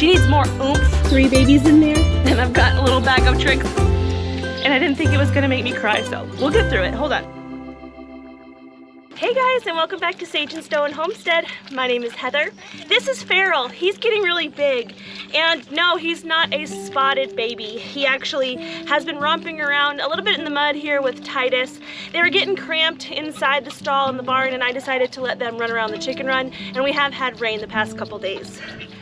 She needs more oomph. 3 babies in there. And I've got a little bag of tricks. And I didn't think it was gonna make me cry, so we'll get through it. Hold on. Hey guys, and welcome back to Sage and Stone Homestead. My name is Heather. This is Feral. He's getting really big. And no, he's not a spotted baby. He actually has been romping around a little bit in the mud here with Titus. They were getting cramped inside the stall in the barn, and I decided to let them run around the chicken run, and we have had rain the past couple days.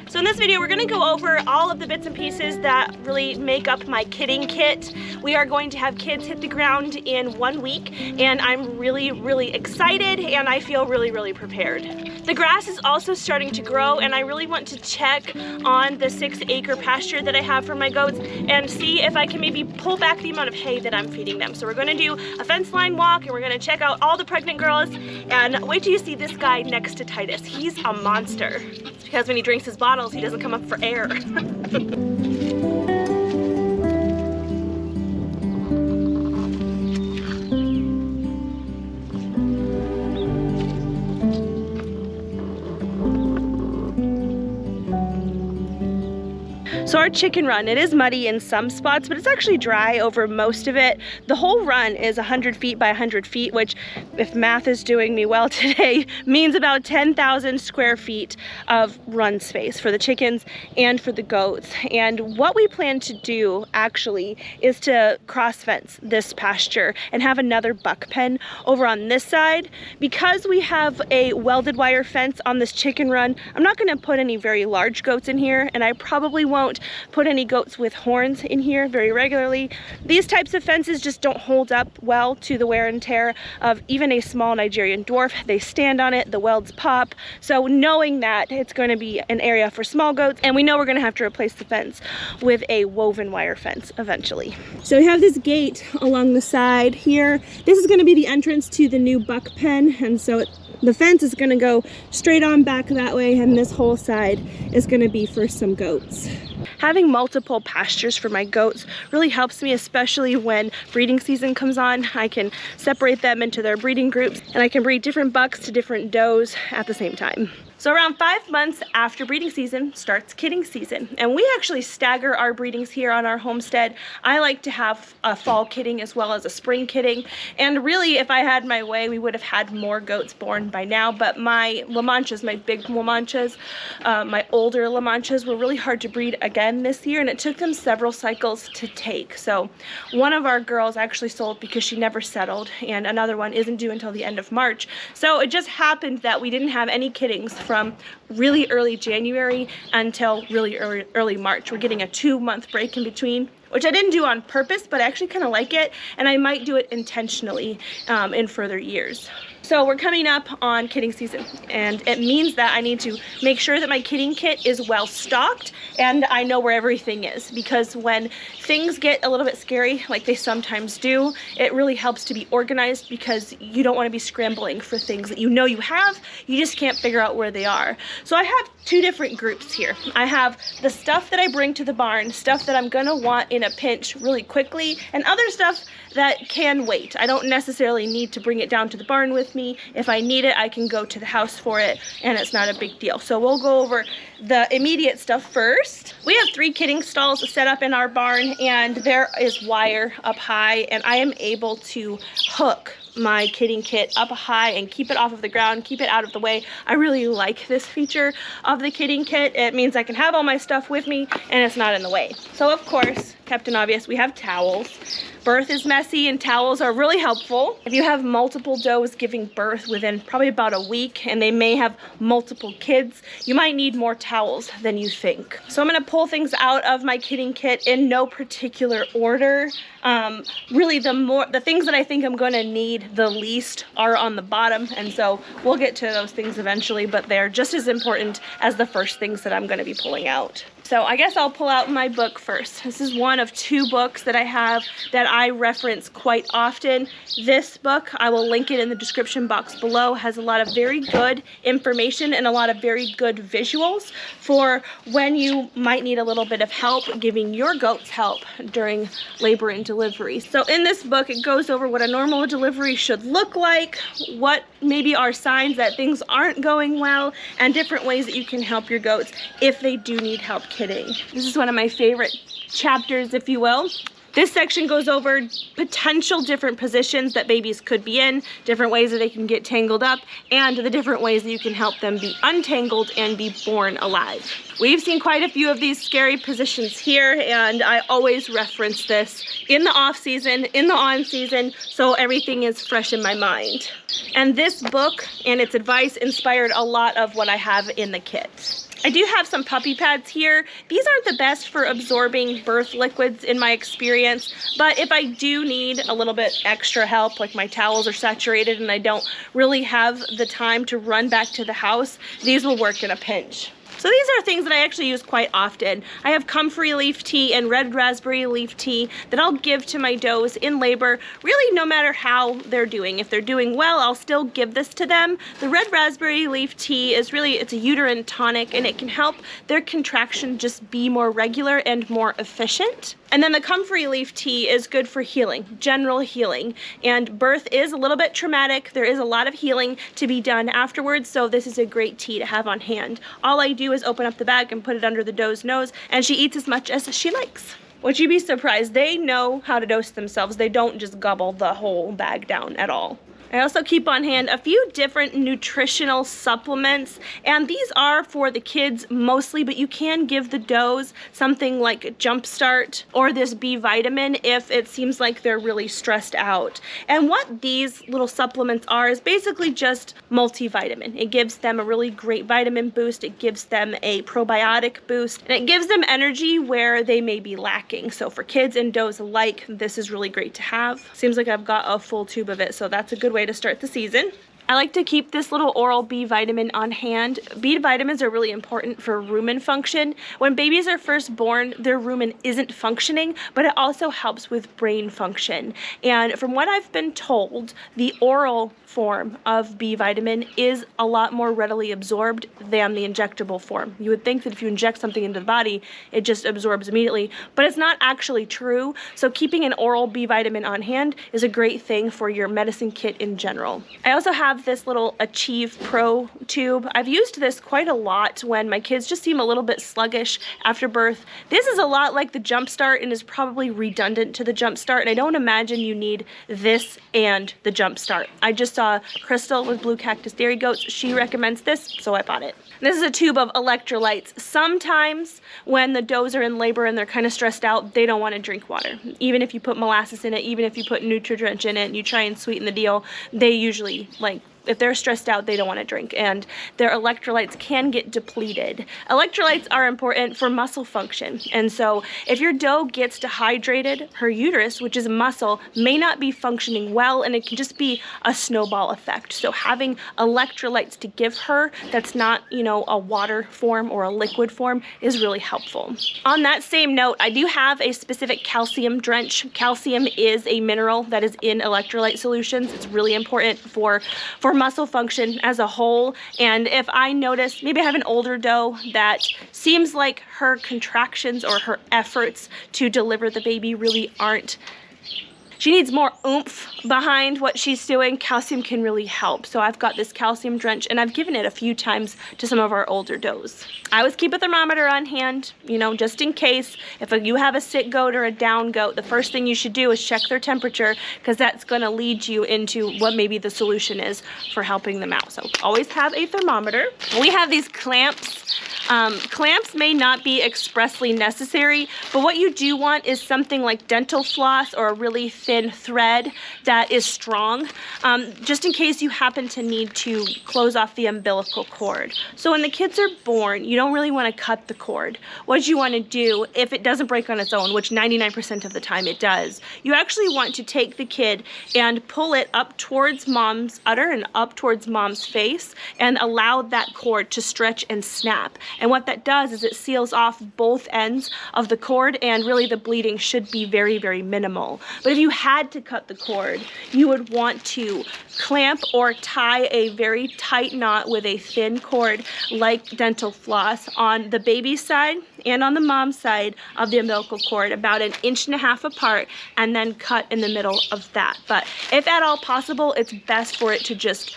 So in this video, we're gonna go over all of the bits and pieces that really make up my kidding kit. We are going to have kids hit the ground in 1 week, and I'm really, really excited, and I feel really, really prepared. The grass is also starting to grow, and I really want to check on the 6-acre pasture that I have for my goats and see if I can maybe pull back the amount of hay that I'm feeding them. So we're gonna do a fence line walk, and we're gonna check out all the pregnant girls, and wait till you see this guy next to Titus. He's a monster. It's because when he drinks his bottles, he doesn't come up for air. So our chicken run, it is muddy in some spots, but it's actually dry over most of it. The whole run is 100 feet by 100 feet, which, if math is doing me well today, means about 10,000 square feet of run space for the chickens and for the goats. And what we plan to do actually is to cross fence this pasture and have another buck pen over on this side. Because we have a welded wire fence on this chicken run, I'm not gonna put any very large goats in here, and I probably won't put any goats with horns in here very regularly. These types of fences just don't hold up well to the wear and tear of even a small Nigerian dwarf. They stand on it, the welds pop. So knowing that it's going to be an area for small goats, and we know we're going to have to replace the fence with a woven wire fence eventually. So we have this gate along the side here. This is going to be the entrance to the new buck pen, and so the fence is going to go straight on back that way, and this whole side is going to be for some goats. Having multiple pastures for my goats really helps me, especially when breeding season comes on. I can separate them into their breeding groups, and I can breed different bucks to different does at the same time. So around 5 months after breeding season starts kidding season, and we actually stagger our breedings here on our homestead. I like to have a fall kidding as well as a spring kidding, and really, if I had my way, we would have had more goats born by now, but my La Manchas, my big La Manchas, my older La Manchas were really hard to breed again this year, and it took them several cycles to take. So one of our girls actually sold because she never settled, and another one isn't due until the end of March. So it just happened that we didn't have any kiddings from really early January until really early March. We're getting a 2-month break in between, which I didn't do on purpose, but I actually kind of like it, and I might do it intentionally in further years. So we're coming up on kidding season, and it means that I need to make sure that my kidding kit is well stocked and I know where everything is, because when things get a little bit scary, like they sometimes do, it really helps to be organized, because you don't want to be scrambling for things that you know you have, you just can't figure out where they are. So I have 2 different groups here. I have the stuff that I bring to the barn, stuff that I'm gonna want in a pinch really quickly, and other stuff that can wait. I don't necessarily need to bring it down to the barn with me. If I need it, I can go to the house for it, and it's not a big deal. So we'll go over the immediate stuff first. We have 3 kidding stalls set up in our barn, and there is wire up high, and I am able to hook my kidding kit up high and keep it off of the ground, keep it out of the way. I really like this feature of the kidding kit. It means I can have all my stuff with me and it's not in the way. So of course, Captain Obvious, we have towels. Birth is messy and towels are really helpful. If you have multiple does giving birth within probably about a week and they may have multiple kids, you might need more towels than you think. So I'm gonna pull things out of my kidding kit in no particular order. Really the things that I think I'm gonna need the least are on the bottom, and so we'll get to those things eventually, but they're just as important as the first things that I'm gonna be pulling out. So I guess I'll pull out my book first. This is one of 2 books that I have that I reference quite often. This book, I will link it in the description box below, has a lot of very good information and a lot of very good visuals for when you might need a little bit of help giving your goats help during labor and delivery. So in this book, it goes over what a normal delivery should look like, what maybe are signs that things aren't going well, and different ways that you can help your goats if they do need help kidding. This is one of my favorite chapters, if you will. This section goes over potential different positions that babies could be in, different ways that they can get tangled up, and the different ways that you can help them be untangled and be born alive. We've seen quite a few of these scary positions here, and I always reference this in the off season, in the on season, so everything is fresh in my mind. And this book and its advice inspired a lot of what I have in the kit. I do have some puppy pads here. These aren't the best for absorbing birth liquids in my experience, but if I do need a little bit extra help, like my towels are saturated and I don't really have the time to run back to the house, these will work in a pinch. So these are things that I actually use quite often. I have comfrey leaf tea and red raspberry leaf tea that I'll give to my does in labor, really no matter how they're doing. If they're doing well, I'll still give this to them. The red raspberry leaf tea is really, it's a uterine tonic, and it can help their contraction just be more regular and more efficient. And then the comfrey leaf tea is good for healing, general healing. And birth is a little bit traumatic. There is a lot of healing to be done afterwards, so this is a great tea to have on hand. All I do is open up the bag and put it under the doe's nose, and she eats as much as she likes. Would you be surprised? They know how to dose themselves. They don't just gobble the whole bag down at all. I also keep on hand a few different nutritional supplements, and these are for the kids mostly, but you can give the does something like Jumpstart or this B vitamin if it seems like they're really stressed out. And what these little supplements are is basically just multivitamin. It gives them a really great vitamin boost, it gives them a probiotic boost, and it gives them energy where they may be lacking. So for kids and does alike, this is really great to have. Seems like I've got a full tube of it, so that's a good way to start the season. I like to keep this little oral B vitamin on hand. B vitamins are really important for rumen function. When babies are first born, their rumen isn't functioning, but it also helps with brain function. And from what I've been told, the oral form of B vitamin is a lot more readily absorbed than the injectable form. You would think that if you inject something into the body, it just absorbs immediately, but it's not actually true. So keeping an oral B vitamin on hand is a great thing for your medicine kit in general. I also have this little Achieve Pro tube. I've used this quite a lot when my kids just seem a little bit sluggish after birth. This is a lot like the Jumpstart and is probably redundant to the Jumpstart, and I don't imagine you need this and the Jumpstart. I just saw Crystal with Blue Cactus Dairy Goats. She recommends this, so I bought it. This is a tube of electrolytes. Sometimes when the does are in labor and they're kind of stressed out, they don't want to drink water. Even if you put molasses in it, even if you put Nutri-Drench in it and you try and sweeten the deal, they usually, like, if they're stressed out, they don't want to drink, and their electrolytes can get depleted. Electrolytes are important for muscle function, and so if your doe gets dehydrated, her uterus, which is a muscle, may not be functioning well, and it can just be a snowball effect. So having electrolytes to give her that's not, you know, a water form or a liquid form is really helpful. On that same note, I do have a specific calcium drench. Calcium is a mineral that is in electrolyte solutions. It's really important for muscle function as a whole. And if I notice, maybe I have an older doe that seems like her contractions or her efforts to deliver the baby really aren't, she needs more oomph behind what she's doing, calcium can really help. So I've got this calcium drench, and I've given it a few times to some of our older does. I always keep a thermometer on hand, you know, just in case. If you have a sick goat or a down goat, the first thing you should do is check their temperature, because that's going to lead you into what maybe the solution is for helping them out. So always have a thermometer. We have these clamps. Clamps may not be expressly necessary, but what you do want is something like dental floss or a really thin thread that is strong, just in case you happen to need to close off the umbilical cord. So when the kids are born, you don't really want to cut the cord. What you want to do, if it doesn't break on its own, which 99% of the time it does, you actually want to take the kid and pull it up towards mom's udder and up towards mom's face and allow that cord to stretch and snap. And what that does is it seals off both ends of the cord, and really the bleeding should be very, very minimal. But if you had to cut the cord, you would want to clamp or tie a very tight knot with a thin cord like dental floss on the baby's side and on the mom's side of the umbilical cord, about 1.5 inches apart, and then cut in the middle of that. But if at all possible, it's best for it to just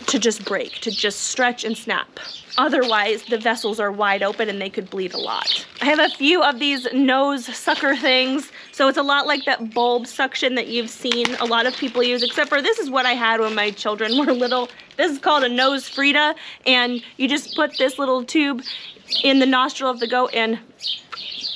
to just break, to just stretch and snap. Otherwise, the vessels are wide open and they could bleed a lot. I have a few of these nose sucker things. So it's a lot like that bulb suction that you've seen a lot of people use, except for this is what I had when my children were little. This is called a nose Frida, and you just put this little tube in the nostril of the goat and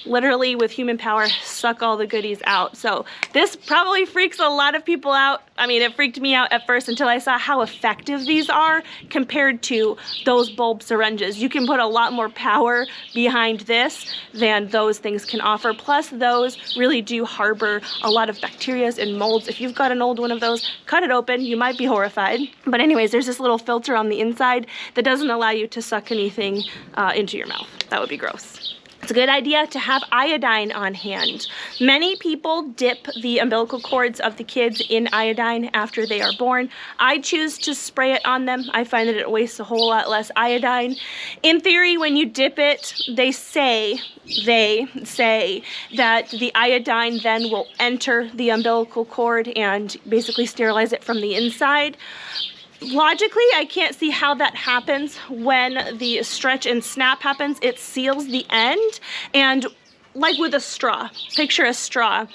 literally with human power suck all the goodies out. So this probably freaks a lot of people out. I mean, it freaked me out at first until I saw how effective these are compared to those bulb syringes. You can put a lot more power behind this than those things can offer. Plus those really do harbor a lot of bacteria and molds. If you've got an old one of those, cut it open. You might be horrified. But anyways, there's this little filter on the inside that doesn't allow you to suck anything into your mouth. That would be gross. It's a good idea to have iodine on hand. Many people dip the umbilical cords of the kids in iodine after they are born. I choose to spray it on them. I find that it wastes a whole lot less iodine. In theory, when you dip it, they say that the iodine then will enter the umbilical cord and basically sterilize it from the inside. Logically, I can't see how that happens. When the stretch and snap happens, it seals the end, and like with a straw, picture a straw.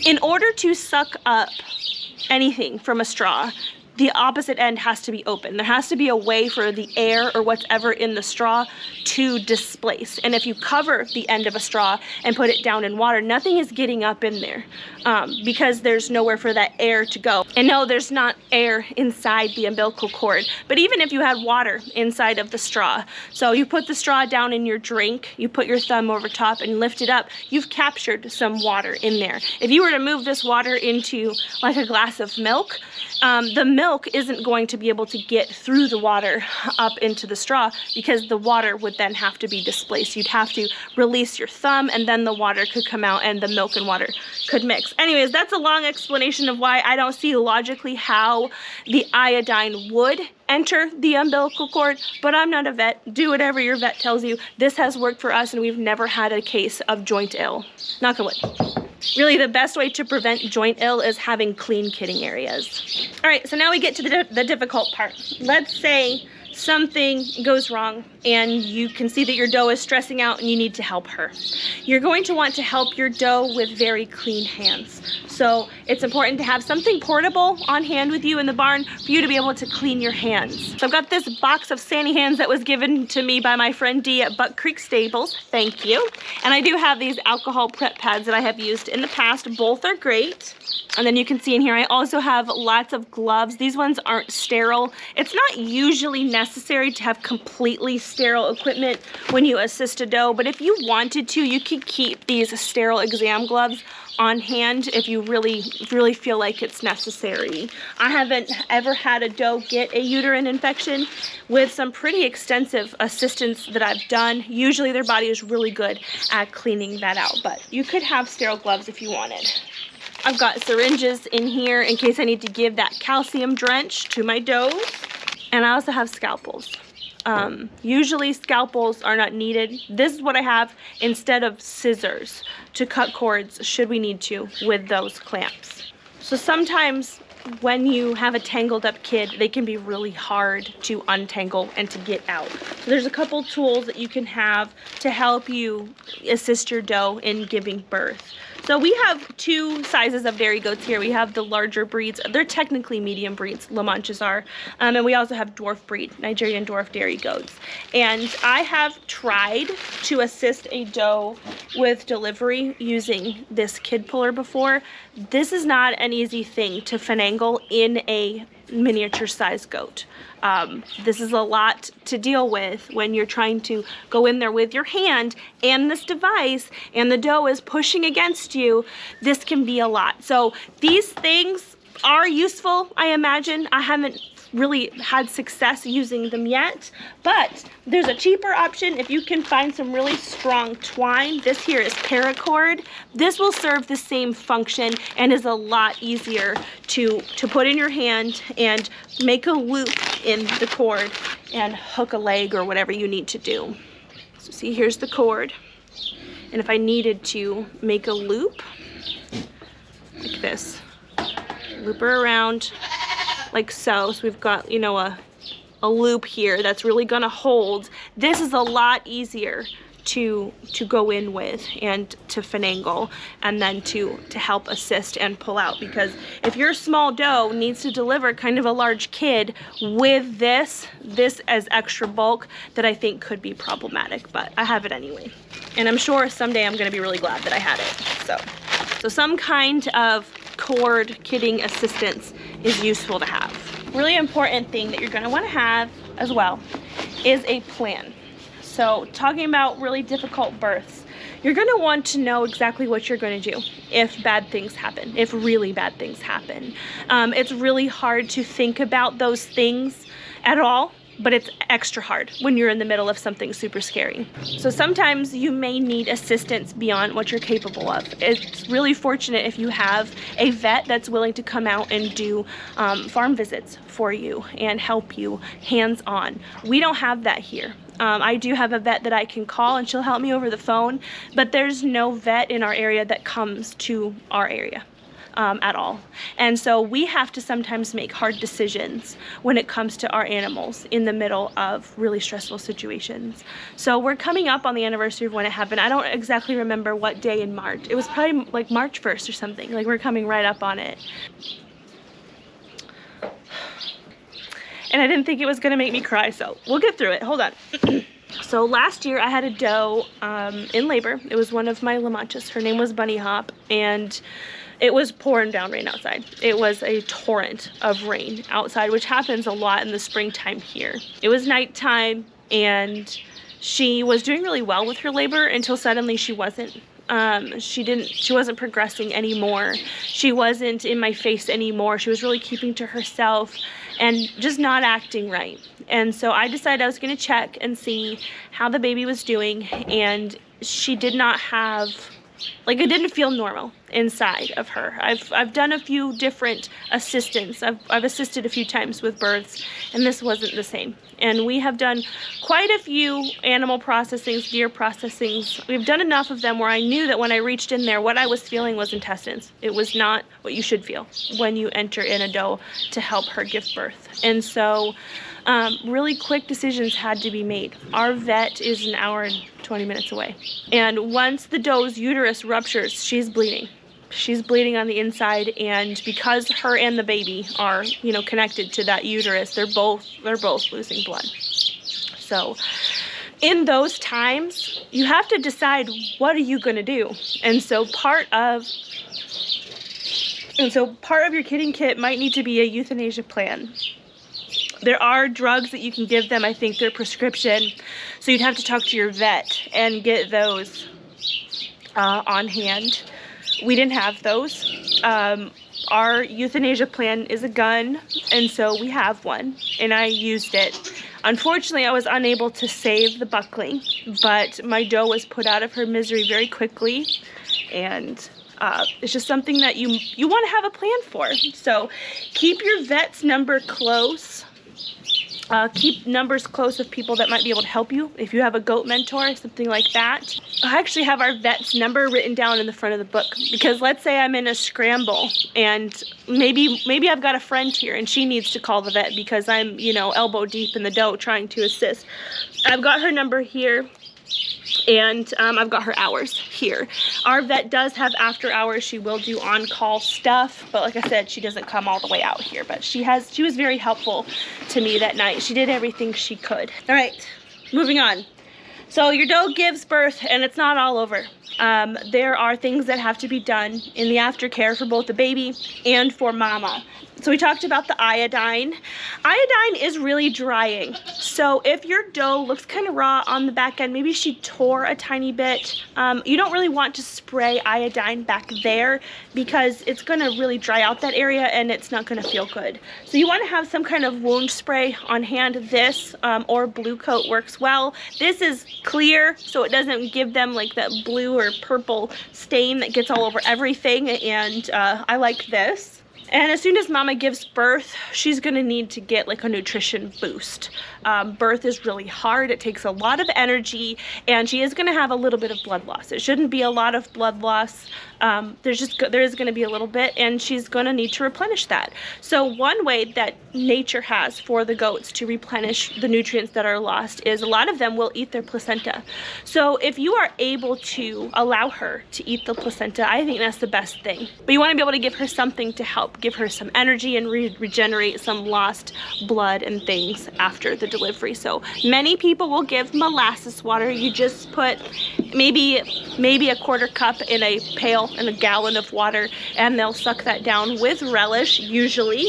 In order to suck up anything from a straw, the opposite end has to be open. There has to be a way for the air or whatever in the straw to displace. And if you cover the end of a straw and put it down in water, nothing is getting up in there because there's nowhere for that air to go. And no, there's not air inside the umbilical cord. But even if you had water inside of the straw, so you put the straw down in your drink, you put your thumb over top and lift it up, you've captured some water in there. If you were to move this water into like a glass of milk, the milk isn't going to be able to get through the water up into the straw because the water would then have to be displaced. You'd have to release your thumb and then the water could come out and the milk and water could mix. Anyways, that's a long explanation of why I don't see logically how the iodine would enter the umbilical cord, but I'm not a vet. Do whatever your vet tells you. This has worked for us and we've never had a case of joint ill. Knock on wood. Really, the best way to prevent joint ill is having clean kidding areas. All right, so now we get to the difficult part. Let's say something goes wrong and you can see that your doe is stressing out and you need to help her. You're going to want to help your doe with very clean hands. So it's important to have something portable on hand with you in the barn for you to be able to clean your hands. So I've got this box of Sandy Hands that was given to me by my friend Dee at Buck Creek Stables. Thank you. And I do have these alcohol prep pads that I have used in the past. Both are great. And then you can see in here, I also have lots of gloves. These ones aren't sterile. It's not usually necessary to have completely sterile equipment when you assist a doe, but if you wanted to, you could keep these sterile exam gloves on hand if you really feel like it's necessary. I haven't ever had a doe get a uterine infection with some pretty extensive assistance that I've done. Usually their body is really good at cleaning that out, but you could have sterile gloves if you wanted. I've got syringes in here in case I need to give that calcium drench to my does. And I also have scalpels. Usually scalpels are not needed. This is what I have instead of scissors to cut cords should we need to with those clamps. So sometimes when you have a tangled up kid, they can be really hard to untangle and to get out. So there's a couple tools that you can have to help you assist your doe in giving birth. So we have two sizes of dairy goats here. We have the larger breeds. They're technically medium breeds, La Manchas are. And we also have dwarf breed, Nigerian dwarf dairy goats. And I have tried to assist a doe with delivery using this kid puller before. This is not an easy thing to finagle in a miniature size goat. This is a lot to deal with when you're trying to go in there with your hand and this device and the doe is pushing against you. This can be a lot. So these things are useful, I imagine. I haven't really had success using them yet, but there's a cheaper option if you can find some really strong twine. This here is paracord. This will serve the same function and is a lot easier to put in your hand and make a loop in the cord and hook a leg or whatever you need to do. So see, here's the cord. And if I needed to make a loop like this, loop her around, like so. So we've got, you know, a loop here that's really gonna hold. This is a lot easier to go in with and to finagle, and then to help assist and pull out, because if your small doe needs to deliver kind of a large kid with this as extra bulk, that I think could be problematic, but I have it anyway. And I'm sure someday I'm gonna be really glad that I had it. So some kind of cord kidding assistance is useful to have. Really important thing that you're gonna wanna have as well is a plan. So talking about really difficult births, you're gonna want to know exactly what you're gonna do if bad things happen, if really bad things happen. It's really hard to think about those things at all, but it's extra hard when you're in the middle of something super scary. So sometimes you may need assistance beyond what you're capable of. It's really fortunate if you have a vet that's willing to come out and do farm visits for you and help you hands-on. We don't have that here. I do have a vet that I can call and she'll help me over the phone, but there's no vet in our area that comes to our area at all. And so we have to sometimes make hard decisions when it comes to our animals in the middle of really stressful situations. So we're coming up on the anniversary of when it happened. I don't exactly remember what day in March. It was probably like March 1st or something. Like, we're coming right up on it. And I didn't think it was gonna make me cry, so we'll get through it. Hold on. So last year I had a doe in labor. It was one of my La Manchas. Her name was Bunny Hop, and it was pouring down rain outside. It was a torrent of rain outside, which happens a lot in the springtime here. It was nighttime, and she was doing really well with her labor until suddenly she wasn't. She wasn't progressing anymore. She wasn't in my face anymore. She was really keeping to herself and just not acting right. And so I decided I was gonna check and see how the baby was doing, and she did not have, like, it didn't feel normal inside of her. I've done a few different assistants. I've assisted a few times with births, and this wasn't the same. And we have done quite a few animal processings, deer processings. We've done enough of them where I knew that when I reached in there, what I was feeling was intestines. It was not what you should feel when you enter in a doe to help her give birth. And so really quick decisions had to be made. Our vet is an hour and 20 minutes away. And once the doe's uterus ruptures, she's bleeding. She's bleeding on the inside, and because her and the baby are, you know, connected to that uterus, they're both losing blood. So in those times, you have to decide, what are you going to do? And so part of your kidding kit might need to be a euthanasia plan. There are drugs that you can give them. I think they're prescription, so you'd have to talk to your vet and get those on hand. We didn't have those. Our euthanasia plan is a gun, and so we have one, and I used it. Unfortunately, I was unable to save the buckling, but my doe was put out of her misery very quickly, and it's just something that you want to have a plan for. So keep your vet's number close. Keep numbers close of people that might be able to help you. If you have a goat mentor, something like that. I actually have our vet's number written down in the front of the book, because let's say I'm in a scramble and maybe I've got a friend here and she needs to call the vet because I'm, you know, elbow deep in the doe trying to assist. I've got her number here, and I've got her hours here. Our vet does have after hours. She will do on-call stuff, but like I said, she doesn't come all the way out here. But she was very helpful to me that night. She did everything she could. All right, moving on. So your doe gives birth, and it's not all over. There are things that have to be done in the aftercare for both the baby and for mama. So we talked about the iodine. Iodine is really drying. So if your doe looks kind of raw on the back end, maybe she tore a tiny bit, you don't really want to spray iodine back there because it's gonna really dry out that area and it's not gonna feel good. So you wanna have some kind of wound spray on hand. This or Blue Coat works well. This is clear, so it doesn't give them like that blue or purple stain that gets all over everything, and I like this. And as soon as mama gives birth, she's gonna need to get like a nutrition boost. Birth is really hard, it takes a lot of energy, and she is gonna have a little bit of blood loss. It shouldn't be a lot of blood loss. There is gonna be a little bit, and she's gonna need to replenish that. So one way that nature has for the goats to replenish the nutrients that are lost is a lot of them will eat their placenta. So if you are able to allow her to eat the placenta, I think that's the best thing. But you wanna be able to give her something to help, give her some energy and regenerate some lost blood and things after the delivery. So many people will give molasses water. You just put maybe a quarter cup in a pail and a gallon of water, and they'll suck that down with relish usually.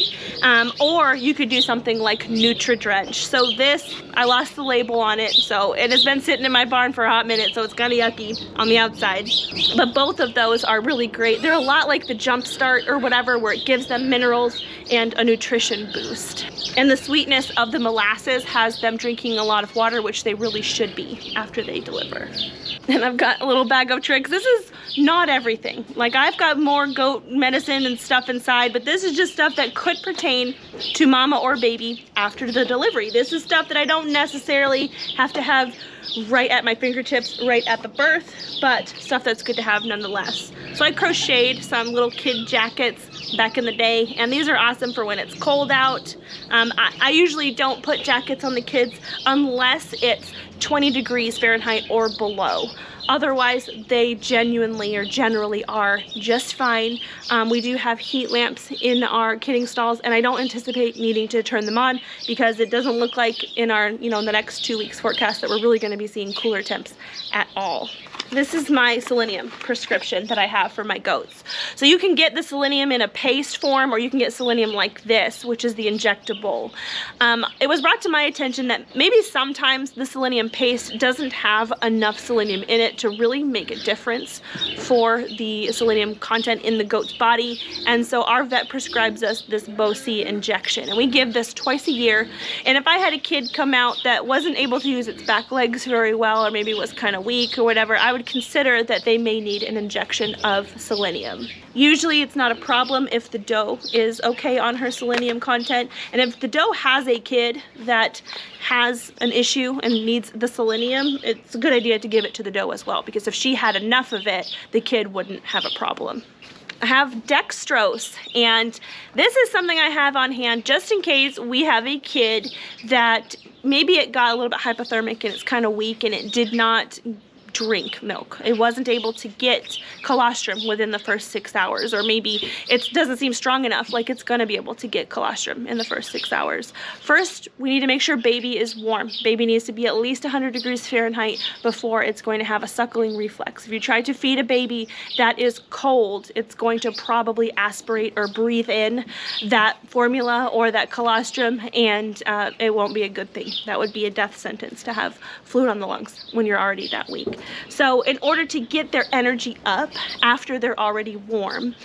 Or you could do something like Nutri-Drench. So this, I lost the label on it, so it has been sitting in my barn for a hot minute, so it's kind of yucky on the outside. But both of those are really great. They're a lot like the Jump Start or whatever, where it gives them minerals and a nutrition boost. And the sweetness of the molasses has them drinking a lot of water, which they really should be after they deliver. And I've got a little bag of tricks. This is not everything. Like, I've got more goat medicine and stuff inside, but this is just stuff that could pertain to mama or baby after the delivery. This is stuff that I don't necessarily have to have right at my fingertips right at the birth, but stuff that's good to have nonetheless. So I crocheted some little kid jackets back in the day, and these are awesome for when it's cold out. I usually don't put jackets on the kids unless it's 20 degrees Fahrenheit or below. Otherwise, they generally are just fine. We do have heat lamps in our kidding stalls, and I don't anticipate needing to turn them on because it doesn't look like in our, the next 2 weeks forecast that we're really going to be seeing cooler temps at all. This is my selenium prescription that I have for my goats. So you can get the selenium in a paste form, or you can get selenium like this, which is the injectable. It was brought to my attention that maybe sometimes the selenium paste doesn't have enough selenium in it to really make a difference for the selenium content in the goat's body. And so our vet prescribes us this Bo-C injection, and we give this twice a year. And if I had a kid come out that wasn't able to use its back legs very well, or maybe was kind of weak or whatever, I would consider that they may need an injection of selenium. Usually it's not a problem if the doe is okay on her selenium content, and if the doe has a kid that has an issue and needs the selenium, it's a good idea to give it to the doe as well, because if she had enough of it, the kid wouldn't have a problem. I have dextrose, and this is something I have on hand just in case we have a kid that maybe it got a little bit hypothermic and it's kind of weak and it did not drink milk. It wasn't able to get colostrum within the first 6 hours, or maybe it doesn't seem strong enough like it's going to be able to get colostrum in the first 6 hours. First, we need to make sure baby is warm. Baby needs to be at least 100 degrees Fahrenheit before it's going to have a suckling reflex. If you try to feed a baby that is cold, it's going to probably aspirate or breathe in that formula or that colostrum, and it won't be a good thing. That would be a death sentence to have fluid on the lungs when you're already that weak. So in order to get their energy up after they're already warm,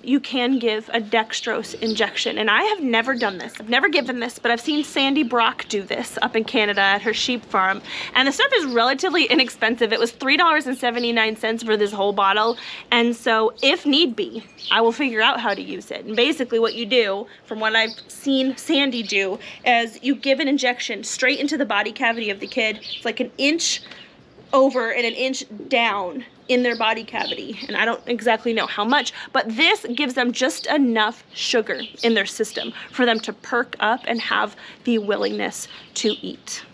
you can give a dextrose injection. And I have never done this. I've never given this, but I've seen Sandy Brock do this up in Canada at her sheep farm. And the stuff is relatively inexpensive. It was $3.79 for this whole bottle. And so if need be, I will figure out how to use it. And basically what you do, from what I've seen Sandy do, is you give an injection straight into the body cavity of the kid. It's like an inch over and an inch down in their body cavity, and I don't exactly know how much, but this gives them just enough sugar in their system for them to perk up and have the willingness to eat.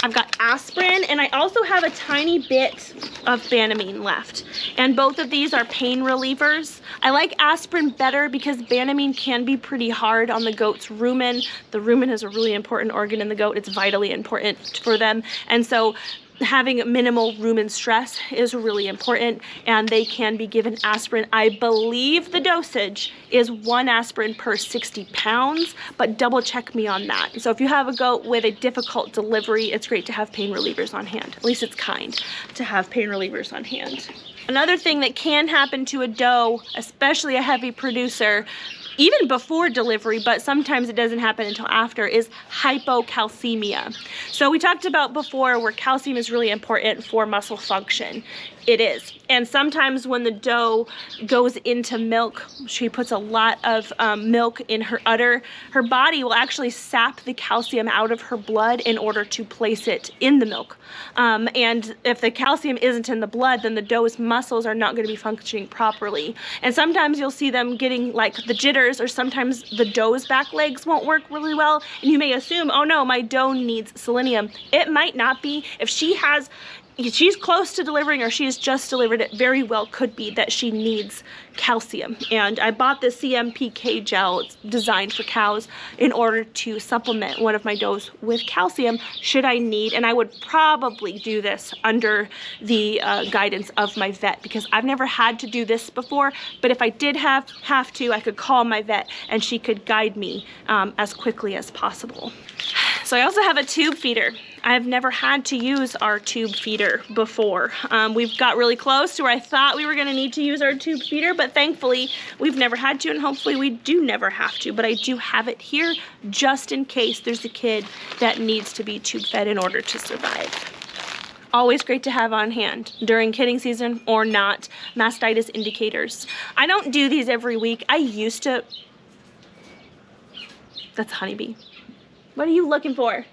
I've got aspirin, and I also have a tiny bit of Banamine left, and both of these are pain relievers. I like aspirin better because Banamine can be pretty hard on the goat's rumen. The rumen is a really important organ in the goat. It's vitally important for them, and so having minimal rumen stress is really important, and they can be given aspirin. I believe the dosage is 1 aspirin per 60 pounds, but double check me on that. So if you have a goat with a difficult delivery, it's great to have pain relievers on hand. At least it's kind to have pain relievers on hand. Another thing that can happen to a doe, especially a heavy producer, even before delivery, but sometimes it doesn't happen until after, is hypocalcemia. So we talked about before where calcium is really important for muscle function. It is. And sometimes when the doe goes into milk, she puts a lot of milk in her udder, her body will actually sap the calcium out of her blood in order to place it in the milk. And if the calcium isn't in the blood, then the doe's muscles are not going to be functioning properly. And sometimes you'll see them getting like the jitters, or sometimes the doe's back legs won't work really well. And you may assume, oh no, my doe needs selenium. It might not be. If she's close to delivering, or she has just delivered, it very well could be that she needs calcium. And I bought this CMPK gel. It's designed for cows in order to supplement one of my does with calcium should I need. And I would probably do this under the guidance of my vet, because I've never had to do this before. But if I did have to, I could call my vet and she could guide me as quickly as possible. So I also have a tube feeder. I've never had to use our tube feeder before. We've got really close to where I thought we were gonna need to use our tube feeder, but thankfully we've never had to, and hopefully we do never have to. But I do have it here just in case there's a kid that needs to be tube fed in order to survive. Always great to have on hand during kidding season or not. Mastitis indicators. I don't do these every week. I used to. That's a honeybee. What are you looking for?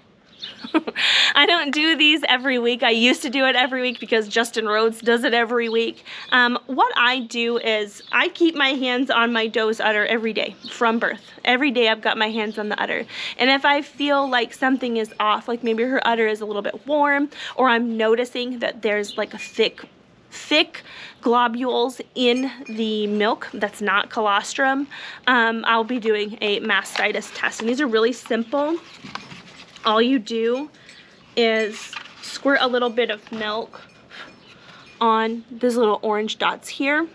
I don't do these every week. I used to do it every week because Justin Rhodes does it every week. What I do is I keep my hands on my doe's udder every day from birth. Every day I've got my hands on the udder. And if I feel like something is off, like maybe her udder is a little bit warm, or I'm noticing that there's like a thick globules in the milk that's not colostrum, I'll be doing a mastitis test. And these are really simple. All you do is squirt a little bit of milk on these little orange dots here.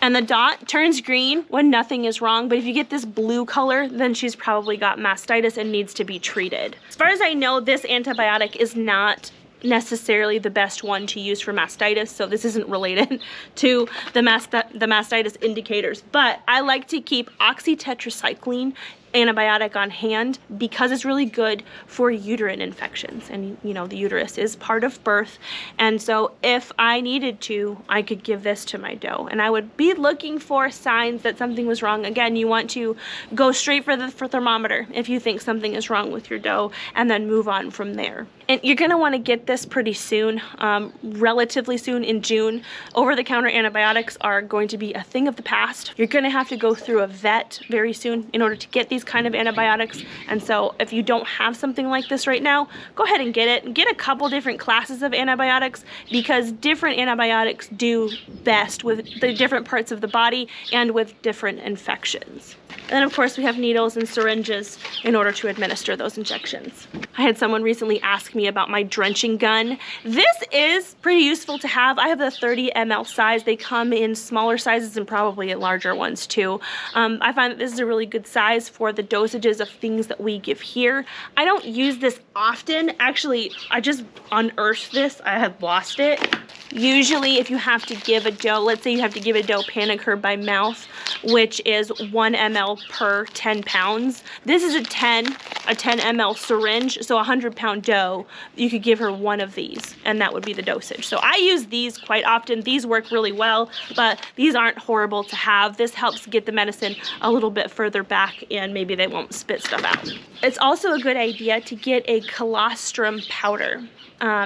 And the dot turns green when nothing is wrong, but if you get this blue color, then she's probably got mastitis and needs to be treated. As far as I know, this antibiotic is not necessarily the best one to use for mastitis, so this isn't related to the mastitis indicators, but I like to keep oxytetracycline antibiotic on hand because it's really good for uterine infections. And you know, the uterus is part of birth, and so if I needed to, I could give this to my doe, and I would be looking for signs that something was wrong. Again, you want to go straight for the thermometer if you think something is wrong with your doe, and then move on from there. And you're going to want to get this pretty soon, relatively soon in June. Over-the-counter antibiotics are going to be a thing of the past. You're going to have to go through a vet very soon in order to get these kind of antibiotics. And so if you don't have something like this right now, go ahead and get it. Get a couple different classes of antibiotics, because different antibiotics do best with the different parts of the body and with different infections. And then of course we have needles and syringes in order to administer those injections. I had someone recently ask me about my drenching gun. This is pretty useful to have. I have the 30 ml size. They come in smaller sizes and probably in larger ones too. I find that this is a really good size for the dosages of things that we give here. I don't use this often. Actually, I just unearthed this. I had lost it. Usually if you have to give a doe, let's say you have to give a doe panic herb by mouth, which is 1 ml per 10 pounds. This is a 10 ml syringe, so a 100-pound doe, you could give her one of these, and that would be the dosage. So I use these quite often. These work really well, but these aren't horrible to have. This helps get the medicine a little bit further back, and maybe they won't spit stuff out. It's also a good idea to get a colostrum powder.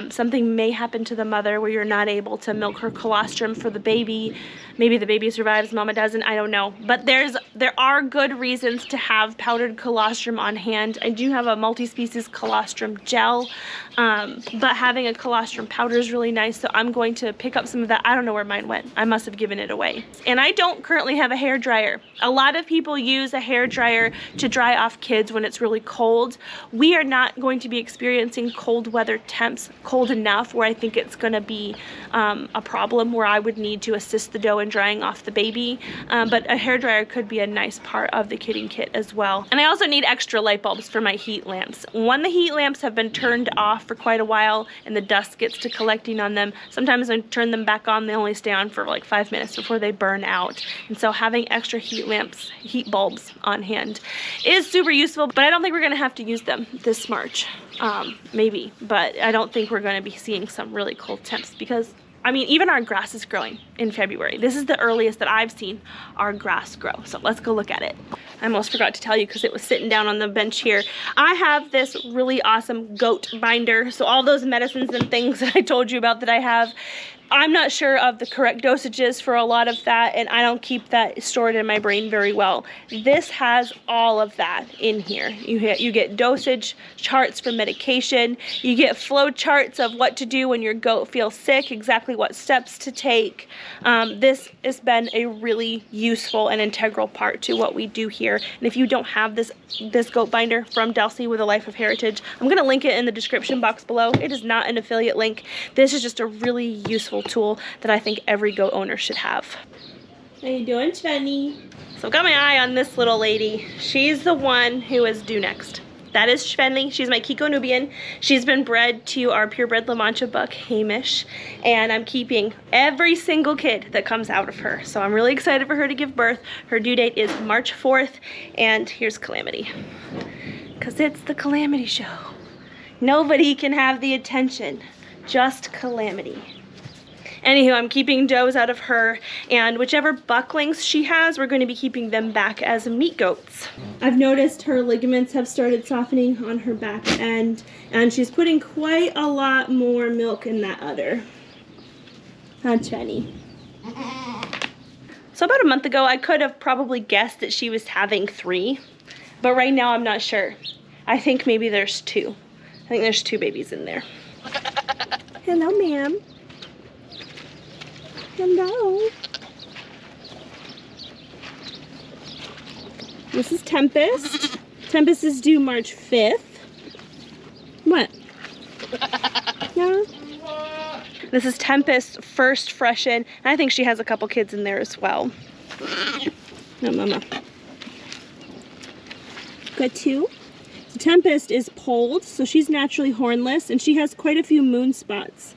Something may happen to the mother where you're not able to milk her colostrum for the baby. Maybe the baby survives, mama doesn't, I don't know. But there are good reasons to have powdered colostrum on hand. I do have a multi-species colostrum gel, but having a colostrum powder is really nice, so I'm going to pick up some of that. I don't know where mine went. I must have given it away. And I don't currently have a hair dryer. A lot of people use a hair dryer to dry off kids when it's really cold. We are not going to be experiencing cold weather temps is cold enough where I think it's gonna be a problem where I would need to assist the doe in drying off the baby. But a hairdryer could be a nice part of the kidding kit as well. And I also need extra light bulbs for my heat lamps. When the heat lamps have been turned off for quite a while and the dust gets to collecting on them, sometimes I turn them back on, they only stay on for like 5 minutes before they burn out. And so having extra heat lamps, heat bulbs on hand is super useful, but I don't think we're gonna have to use them this March. Maybe, but I don't think we're gonna be seeing some really cold temps because, I mean, even our grass is growing in February. This is the earliest that I've seen our grass grow. So let's go look at it. I almost forgot to tell you because it was sitting down on the bench here. I have this really awesome goat binder. So all those medicines and things that I told you about that I have, I'm not sure of the correct dosages for a lot of that, and I don't keep that stored in my brain very well. This has all of that in here. You get dosage charts for medication, you get flow charts of what to do when your goat feels sick, exactly what steps to take. This has been a really useful and integral part to what we do here. And if you don't have this goat binder from Delcy with a Life of Heritage, I'm gonna link it in the description box below. It is not an affiliate link. This is just a really useful tool that I think every goat owner should have. How you doing, Shvenny? So I've got my eye on this little lady. She's the one who is due next. That is Shvenly. She's my Kiko Nubian. She's been bred to our purebred La Mancha buck, Hamish, and I'm keeping every single kid that comes out of her. So I'm really excited for her to give birth. Her due date is March 4th, and here's Calamity. Because it's the Calamity show. Nobody can have the attention, just Calamity. Anywho, I'm keeping does out of her, and whichever bucklings she has, we're going to be keeping them back as meat goats. I've noticed her ligaments have started softening on her back end, and she's putting quite a lot more milk in that udder. Huh, Chenny? So about a month ago, I could have probably guessed that she was having 3, but right now I'm not sure. I think maybe there's 2. I think there's 2 babies in there. Hello, ma'am. Hello. This is Tempest. Tempest is due March 5th. What? Yeah. This is Tempest's first freshen, and I think she has a couple kids in there as well. No, mama. Got 2. So Tempest is polled, so she's naturally hornless, and she has quite a few moon spots.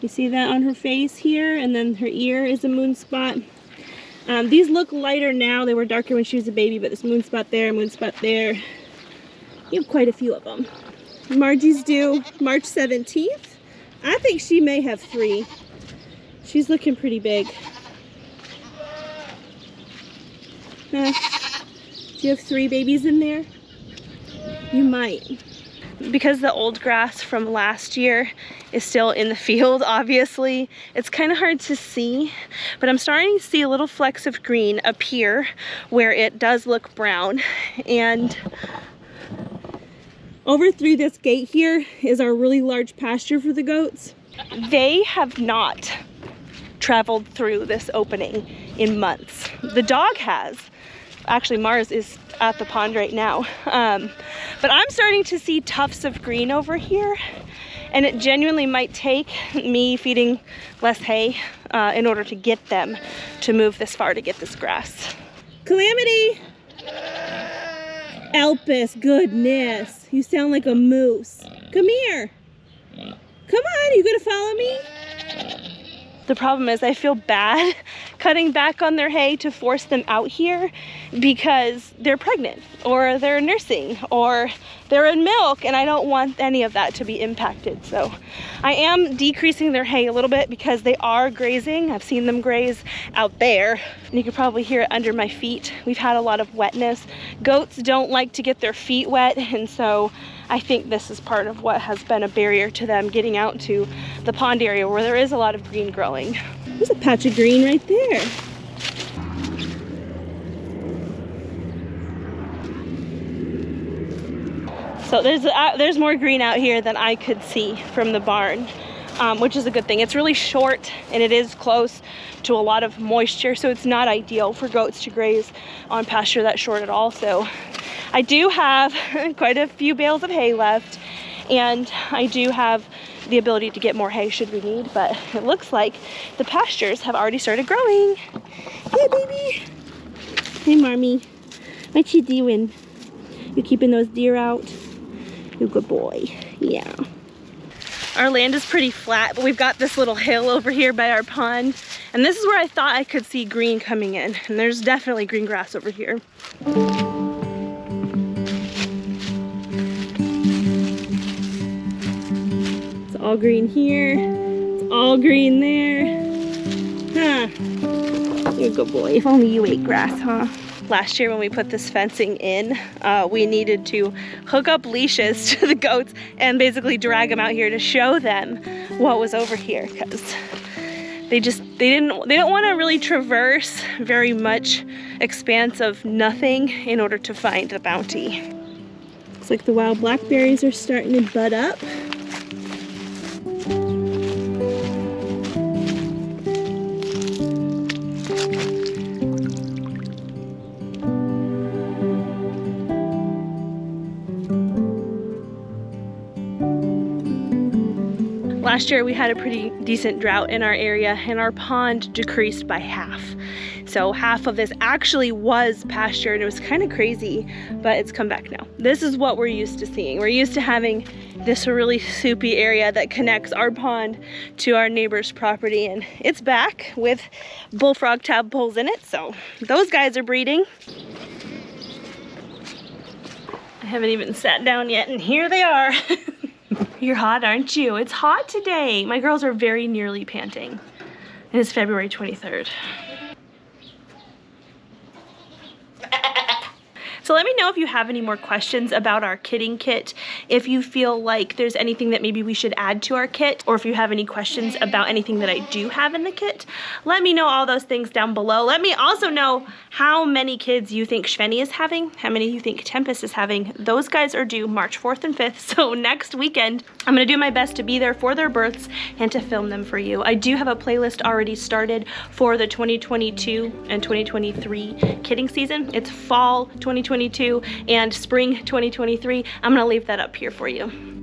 You see that on her face here, and then her ear is a moon spot. These look lighter now. They were darker when she was a baby, but this moon spot there, moon spot there. You have quite a few of them. Margie's due March 17th. I think she may have 3. She's looking pretty big. Do you have 3 babies in there? You might. Because the old grass from last year is still in the field, obviously, it's kind of hard to see, but I'm starting to see a little flecks of green appear where it does look brown. And over through this gate here is our really large pasture for the goats. They have not traveled through this opening in months. The dog has. Actually, Mars is at the pond right now. But I'm starting to see tufts of green over here, and it genuinely might take me feeding less hay in order to get them to move this far to get this grass. Calamity! Elpis, goodness. You sound like a moose. Come here. Come on, you gonna follow me? The problem is I feel bad cutting back on their hay to force them out here because they're pregnant or they're nursing or they're in milk, and I don't want any of that to be impacted. So I am decreasing their hay a little bit because they are grazing. I've seen them graze out there, and you can probably hear it under my feet. We've had a lot of wetness. Goats don't like to get their feet wet, and so I think this is part of what has been a barrier to them getting out to the pond area where there is a lot of green growing. There's a patch of green right there. So there's more green out here than I could see from the barn, which is a good thing. It's really short and it is close to a lot of moisture, so it's not ideal for goats to graze on pasture that short at all. So I do have quite a few bales of hay left, and I do have the ability to get more hay should we need, but it looks like the pastures have already started growing. Hey baby. Hey mommy. What you doing? You keeping those deer out? You good boy. Yeah. Our land is pretty flat, but we've got this little hill over here by our pond, and this is where I thought I could see green coming in, and there's definitely green grass over here. It's all green here, it's all green there. Huh, you're a good boy. If only you ate grass, huh? Last year when we put this fencing in, we needed to hook up leashes to the goats and basically drag them out here to show them what was over here, because they don't want to really traverse very much expanse of nothing in order to find the bounty. Looks like the wild blackberries are starting to bud up. Last year we had a pretty decent drought in our area and our pond decreased by half. So half of this actually was pasture, and it was kind of crazy, but it's come back now. This is what we're used to seeing. We're used to having this really soupy area that connects our pond to our neighbor's property, and it's back with bullfrog tadpoles in it, so those guys are breeding. I haven't even sat down yet, and here they are. You're hot, aren't you? It's hot today. My girls are very nearly panting. It is February 23rd. So let me know if you have any more questions about our kitting kit, if you feel like there's anything that maybe we should add to our kit, or if you have any questions about anything that I do have in the kit. Let me know all those things down below. Let me also know how many kids you think Shveni is having, how many you think Tempest is having. Those guys are due March 4th and 5th, so next weekend I'm gonna do my best to be there for their births and to film them for you. I do have a playlist already started for the 2022 and 2023 kitting season. It's fall 2022 and spring 2023. I'm gonna leave that up here for you.